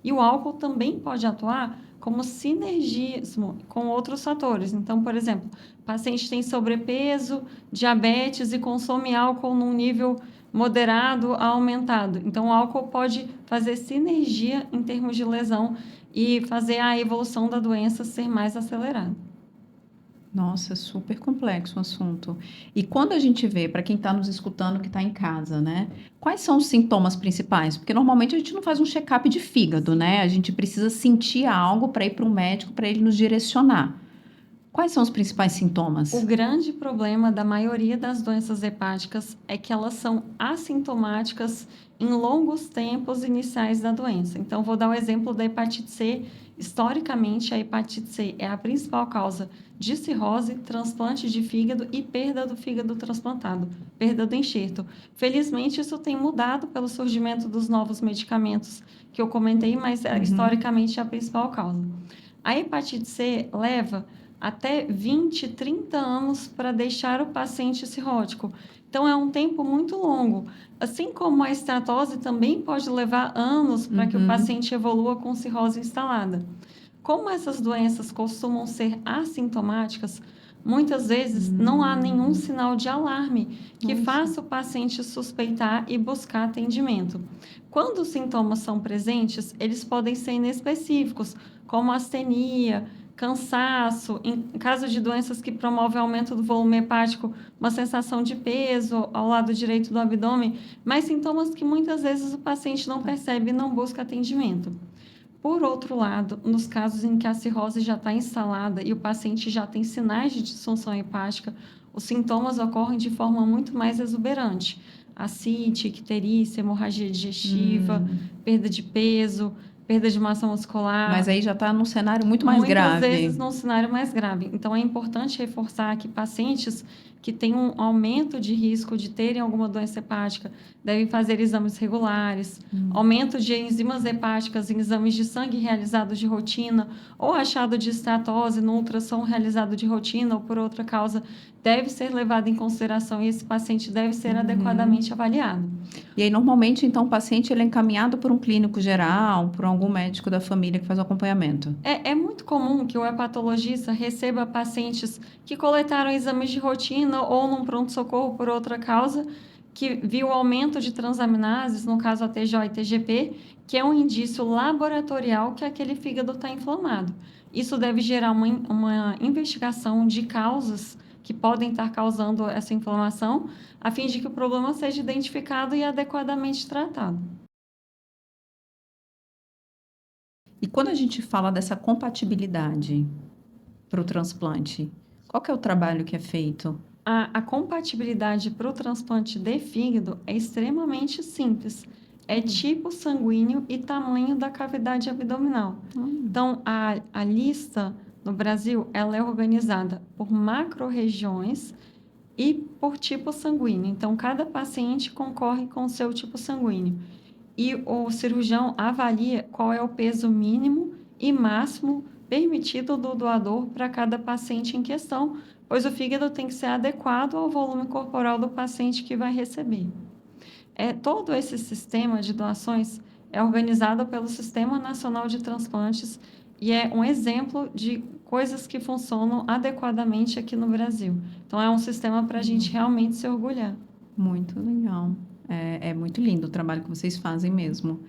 E o álcool também pode atuar como sinergismo com outros fatores. Então, por exemplo, o paciente tem sobrepeso, diabetes e consome álcool num nível moderado a aumentado. Então, o álcool pode fazer sinergia em termos de lesão e fazer a evolução da doença ser mais acelerada. Nossa, é super complexo o assunto. E quando a gente vê, para quem está nos escutando que está em casa, né? Quais são os sintomas principais? Porque normalmente a gente não faz um check-up de fígado, né? A gente precisa sentir algo para ir para um médico para ele nos direcionar. Quais são os principais O sintomas? grande problema da maioria das doenças hepáticas é que elas são assintomáticas em longos tempos iniciais da doença. Então, vou dar o exemplo da hepatite C. Historicamente, a hepatite C é a principal causa de cirrose, transplante de fígado e perda do fígado transplantado, perda do enxerto. Felizmente, isso tem mudado pelo surgimento dos novos medicamentos que eu comentei, mas Uhum. historicamente é a principal causa. A hepatite C leva até 20, 30 anos para deixar o paciente cirrótico. Então, é um tempo muito longo. Assim como a estatose também pode levar anos para que o Uhum. paciente evolua com cirrose instalada. Como essas doenças costumam ser assintomáticas, muitas vezes não há nenhum Hum. sinal de alarme que Nossa. faça o paciente suspeitar e buscar atendimento. Quando os sintomas são presentes, eles podem ser inespecíficos, como astenia, cansaço, em caso de doenças que promovem aumento do volume hepático, uma sensação de peso ao lado direito do abdômen, mas sintomas que muitas vezes o paciente não percebe e não busca atendimento. Por outro lado, nos casos em que a cirrose já está instalada e o paciente já tem sinais de disfunção hepática, os sintomas ocorrem de forma muito mais exuberante. Ascite, icterícia, hemorragia digestiva, Hum. perda de peso, perda de massa Mas muscular, aí já está num cenário muito mais muitas vezes grave. num cenário mais grave. Então, é importante reforçar que pacientes que têm um aumento de risco de terem alguma doença hepática devem fazer exames regulares, aumento de enzimas hepáticas em exames de sangue realizados de rotina, ou achado de estatose no ultrassom realizado de rotina ou por outra causa, deve ser levado em consideração e esse paciente deve ser Uhum. adequadamente avaliado. E aí, normalmente, então, o paciente ele é encaminhado por um clínico geral, por algum médico da família que faz o acompanhamento. É muito comum que o hepatologista receba pacientes que coletaram exames de rotina ou num pronto-socorro por outra causa, que viu aumento de transaminases, no caso a TJ e TGP, que é um indício laboratorial que aquele fígado está inflamado. Isso deve gerar uma investigação de causas que podem estar causando essa inflamação, a fim de que o problema seja identificado e adequadamente tratado. E quando a gente fala dessa compatibilidade para o transplante, qual que é o trabalho que é feito? A compatibilidade para o transplante de fígado é extremamente simples. É tipo sanguíneo e tamanho da cavidade abdominal. Hum. Então, a lista no Brasil, ela é organizada por macro-regiões e por tipo sanguíneo. Então, cada paciente concorre com o seu tipo sanguíneo. E o cirurgião avalia qual é o peso mínimo e máximo permitido do doador para cada paciente em questão, pois o fígado tem que ser adequado ao volume corporal do paciente que vai receber. Todo esse sistema de doações é organizado pelo Sistema Nacional de Transplantes e é um exemplo de coisas que funcionam adequadamente aqui no Brasil. Então, é um sistema para a gente realmente se orgulhar. Muito legal. É muito lindo o trabalho que vocês fazem mesmo.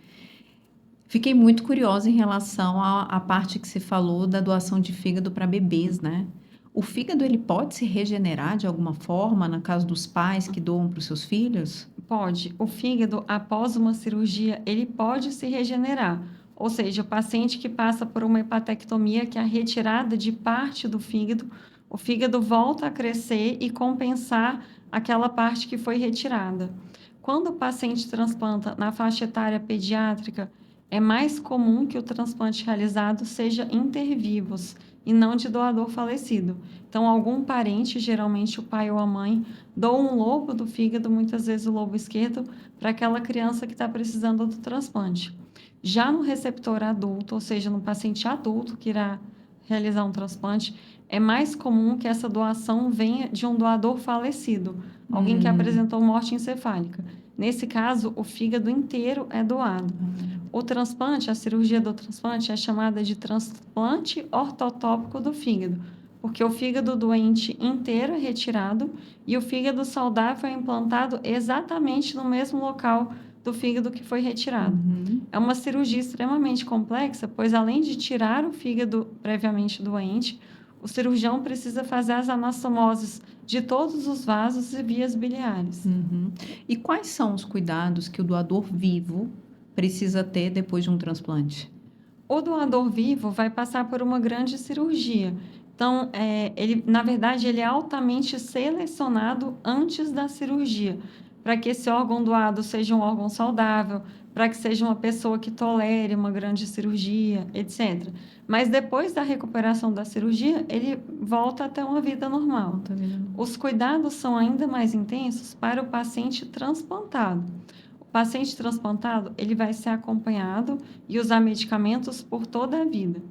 Fiquei muito curiosa em relação à parte que você falou da doação de fígado para bebês, né? O fígado ele pode se regenerar de alguma forma, no caso dos pais que doam para os seus filhos? Pode. O fígado, após uma cirurgia, ele pode se regenerar. Ou seja, o paciente que passa por uma hepatectomia, que é a retirada de parte do fígado, o fígado volta a crescer e compensar aquela parte que foi retirada. Quando o paciente transplanta na faixa etária pediátrica, é mais comum que o transplante realizado seja intervivos e não de doador falecido. Então, algum parente, geralmente o pai ou a mãe, doa um lobo do fígado, muitas vezes o lobo esquerdo, para aquela criança que está precisando do transplante. Já no receptor adulto, ou seja, no paciente adulto que irá realizar um transplante, é mais comum que essa doação venha de um doador falecido, alguém que Hum. apresentou morte encefálica. Nesse caso, o fígado inteiro é doado. O transplante, a cirurgia do transplante é chamada de transplante ortotópico do fígado, porque o fígado doente inteiro é retirado e o fígado saudável é implantado exatamente no mesmo local do fígado que foi retirado. Uhum. É uma cirurgia extremamente complexa, pois além de tirar o fígado previamente doente, o cirurgião precisa fazer as anastomoses de todos os vasos e vias biliares. Uhum. E quais são os cuidados que o doador vivo precisa ter depois de um transplante? O doador vivo vai passar por uma grande cirurgia. Então, ele, na verdade, ele é altamente selecionado antes da cirurgia, para que esse órgão doado seja um órgão saudável, para que seja uma pessoa que tolere uma grande cirurgia, etc. Mas depois da recuperação da cirurgia, ele volta a ter uma vida normal. Tá vendo? Os cuidados são ainda mais intensos para o paciente transplantado. O paciente transplantado, ele vai ser acompanhado e usar medicamentos por toda a vida.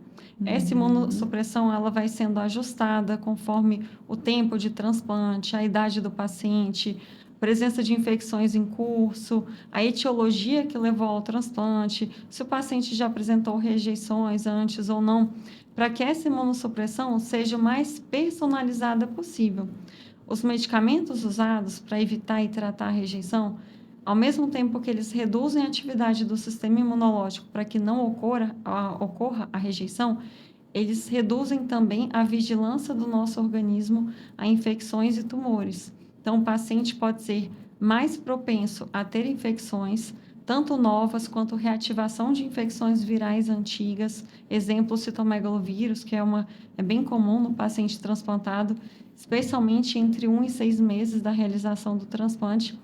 Essa Uhum. imunossupressão, ela vai sendo ajustada conforme o tempo de transplante, a idade do paciente, presença de infecções em curso, a etiologia que levou ao transplante, se o paciente já apresentou rejeições antes ou não, para que essa imunossupressão seja o mais personalizada possível. Os medicamentos usados para evitar e tratar a rejeição, ao mesmo tempo que eles reduzem a atividade do sistema imunológico para que não ocorra a rejeição, eles reduzem também a vigilância do nosso organismo a infecções e tumores. Então, o paciente pode ser mais propenso a ter infecções, tanto novas quanto reativação de infecções virais antigas, exemplo, o citomegalovírus, que é bem comum no paciente transplantado, especialmente entre 1 e 6 meses da realização do transplante.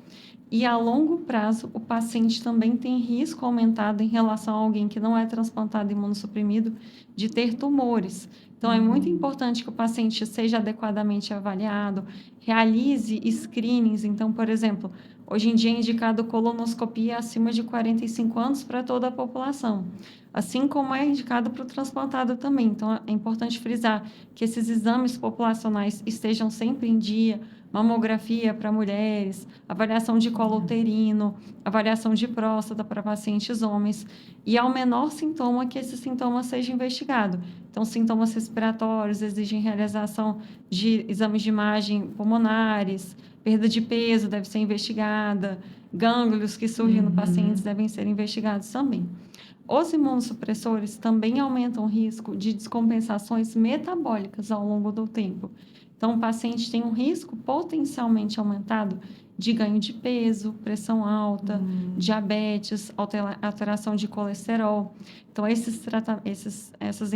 E a longo prazo, o paciente também tem risco aumentado em relação a alguém que não é transplantado imunossuprimido de ter tumores. Então, é muito Uhum. importante que o paciente seja adequadamente avaliado, realize screenings. Então, por exemplo, hoje em dia é indicado colonoscopia acima de 45 anos para toda a população, assim como é indicado para o transplantado também. Então, é importante frisar que esses exames populacionais estejam sempre em dia, mamografia para mulheres, avaliação de colo uterino, avaliação de próstata para pacientes homens, e ao menor sintoma que esse sintoma seja investigado. Então, sintomas respiratórios exigem realização de exames de imagem pulmonares, perda de peso deve ser investigada, gânglios que surgem no paciente Uhum. devem ser investigados também. Os imunossupressores também aumentam o risco de descompensações metabólicas ao longo do tempo. Então, o paciente tem um risco potencialmente aumentado de ganho de peso, pressão alta, diabetes, alteração de colesterol. Então, essas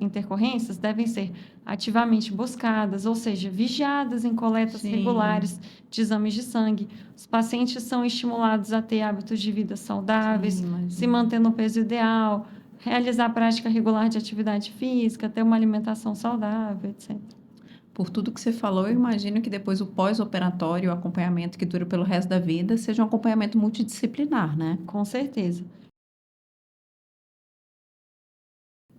intercorrências devem ser ativamente buscadas, ou seja, vigiadas em coletas Sim, regulares de exames de sangue. Os pacientes são estimulados a ter hábitos de vida sim, saudáveis, se imagino. manter no peso ideal, realizar prática regular de atividade física, ter uma alimentação saudável, etc. Por tudo que você falou, eu imagino que depois o pós-operatório, o acompanhamento que dura pelo resto da vida, seja um acompanhamento multidisciplinar, né? Com certeza.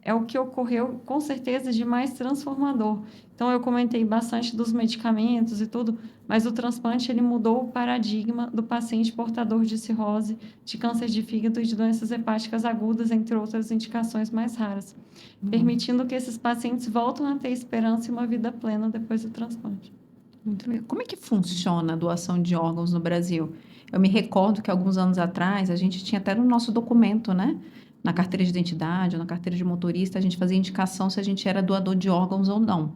É o que ocorreu, com certeza, de mais transformador. Então, eu comentei bastante dos medicamentos e tudo, mas o transplante ele mudou o paradigma do paciente portador de cirrose, de câncer de fígado e de doenças hepáticas agudas, entre outras indicações mais raras, Hum, permitindo que esses pacientes voltem a ter esperança e uma vida plena depois do transplante. muito legal. Como é que funciona a doação de órgãos no Brasil? Eu me recordo que alguns anos atrás a gente tinha até no nosso documento, né? Na carteira de identidade ou na carteira de motorista, a gente fazia indicação se a gente era doador de órgãos ou não.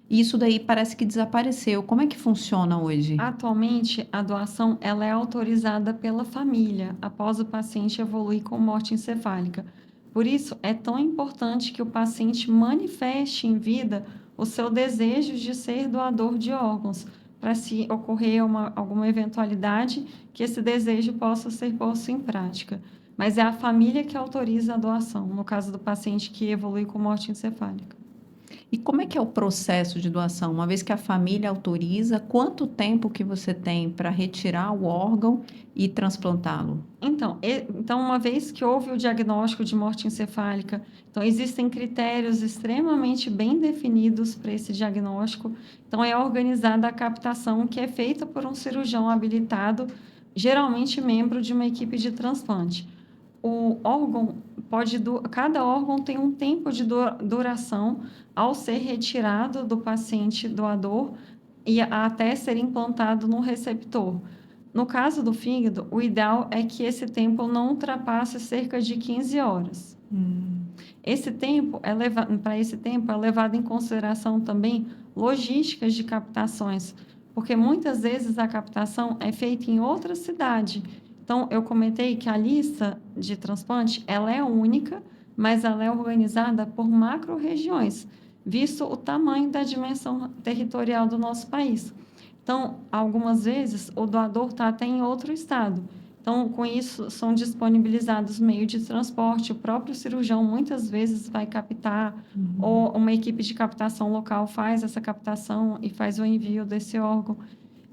E isso daí parece que desapareceu. Como é que funciona hoje? Atualmente, a doação ela é autorizada pela família após o paciente evoluir com morte encefálica. Por isso, é tão importante que o paciente manifeste em vida o seu desejo de ser doador de órgãos, para se ocorrer alguma eventualidade, que esse desejo possa ser posto em prática. Mas é a família que autoriza a doação, no caso do paciente que evolui com morte encefálica. E como é que é o processo de doação? Uma vez que a família autoriza, quanto tempo que você tem para retirar o órgão e transplantá-lo? Então, uma vez que houve o diagnóstico de morte encefálica, então existem critérios extremamente bem definidos para esse diagnóstico. Então, é organizada a captação que é feita por um cirurgião habilitado, geralmente membro de uma equipe de transplante. O órgão cada órgão tem um tempo de duração ao ser retirado do paciente doador e até ser implantado no receptor. No caso do fígado, o ideal é que esse tempo não ultrapasse cerca de 15 horas. Esse tempo para esse tempo é levado em consideração também logísticas de captações, porque muitas vezes a captação é feita em outra cidade. Então, eu comentei que a lista de transplante, ela é única, mas ela é organizada por macro-regiões, visto o tamanho da dimensão territorial do nosso país. Então, algumas vezes, o doador está até em outro estado. Então, com isso, são disponibilizados meios de transporte. O próprio cirurgião, muitas vezes, vai captar, ou uma equipe de captação local faz essa captação e faz o envio desse órgão.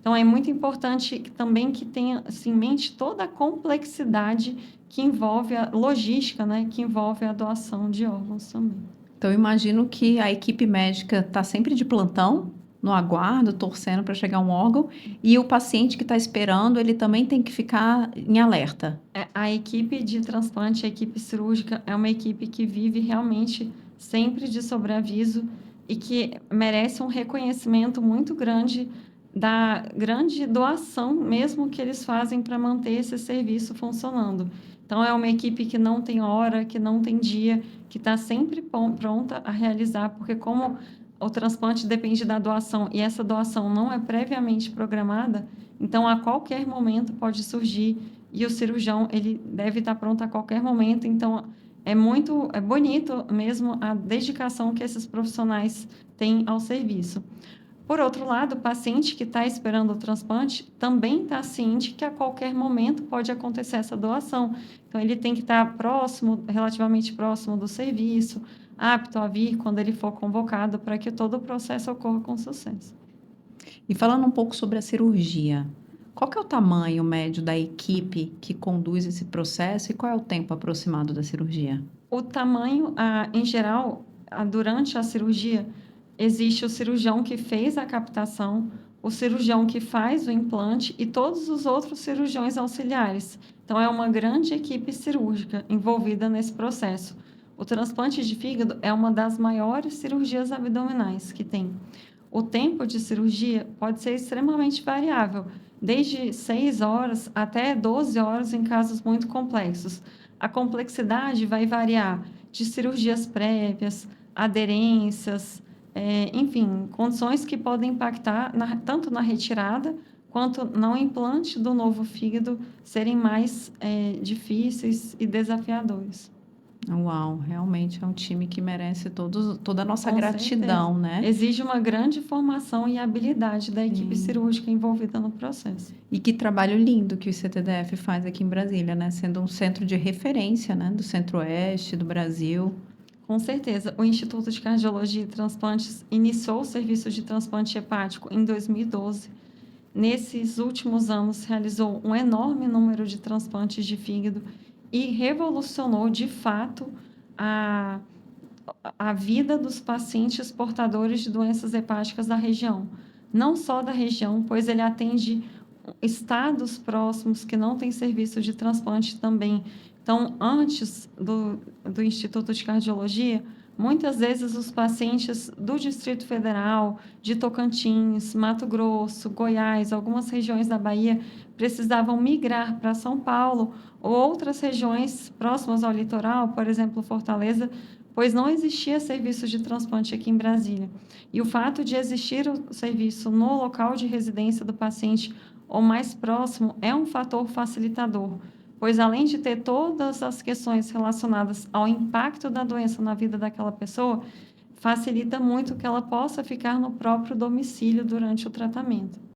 Então, é muito importante também que tenha assim, em mente toda a complexidade que envolve a logística, né, que envolve a doação de órgãos também. Então, eu imagino que a equipe médica está sempre de plantão, no aguardo, torcendo para chegar um órgão, e o paciente que está esperando, ele também tem que ficar em alerta. A equipe de transplante, a equipe cirúrgica, é uma equipe que vive realmente sempre de sobreaviso e que merece um reconhecimento muito grande da grande doação mesmo que eles fazem para manter esse serviço funcionando. Então, é uma equipe que não tem hora, que não tem dia, que está sempre pronta a realizar, porque como o transplante depende da doação e essa doação não é previamente programada, então a qualquer momento pode surgir e o cirurgião ele deve estar pronto a qualquer momento. Então é bonito mesmo a dedicação que esses profissionais têm ao serviço. Por outro lado, o paciente que está esperando o transplante também está ciente que a qualquer momento pode acontecer essa doação. Então, ele tem que estar próximo, relativamente próximo do serviço, apto a vir quando ele for convocado, para que todo o processo ocorra com sucesso. E falando um pouco sobre a cirurgia, qual que é o tamanho médio da equipe que conduz esse processo e qual é o tempo aproximado da cirurgia? O tamanho, em geral, durante a cirurgia, existe o cirurgião que fez a captação, o cirurgião que faz o implante e todos os outros cirurgiões auxiliares. Então, é uma grande equipe cirúrgica envolvida nesse processo. O transplante de fígado é uma das maiores cirurgias abdominais que tem. O tempo de cirurgia pode ser extremamente variável, desde 6 horas até 12 horas em casos muito complexos. A complexidade vai variar de cirurgias prévias, aderências, enfim, condições que podem impactar tanto na retirada quanto no implante do novo fígado serem mais difíceis e desafiadores. Uau, realmente é um time que merece toda a nossa Com gratidão, certeza. né? Exige uma grande formação e habilidade da equipe cirúrgica envolvida no processo. E que trabalho lindo que o ICTDF faz aqui em Brasília, né? Sendo um centro de referência, né? Do Centro-Oeste, do Brasil. Com certeza, o Instituto de Cardiologia e Transplantes iniciou o serviço de transplante hepático em 2012. Nesses últimos anos, realizou um enorme número de transplantes de fígado e revolucionou, de fato, a, a vida dos pacientes portadores de doenças hepáticas da região. Não só da região, pois ele atende estados próximos que não têm serviço de transplante também. Então, antes do Instituto de Cardiologia, muitas vezes os pacientes do Distrito Federal, de Tocantins, Mato Grosso, Goiás, algumas regiões da Bahia, precisavam migrar para São Paulo ou outras regiões próximas ao litoral, por exemplo, Fortaleza, pois não existia serviço de transplante aqui em Brasília. E o fato de existir o serviço no local de residência do paciente ou mais próximo é um fator facilitador, pois além de ter todas as questões relacionadas ao impacto da doença na vida daquela pessoa, facilita muito que ela possa ficar no próprio domicílio durante o tratamento.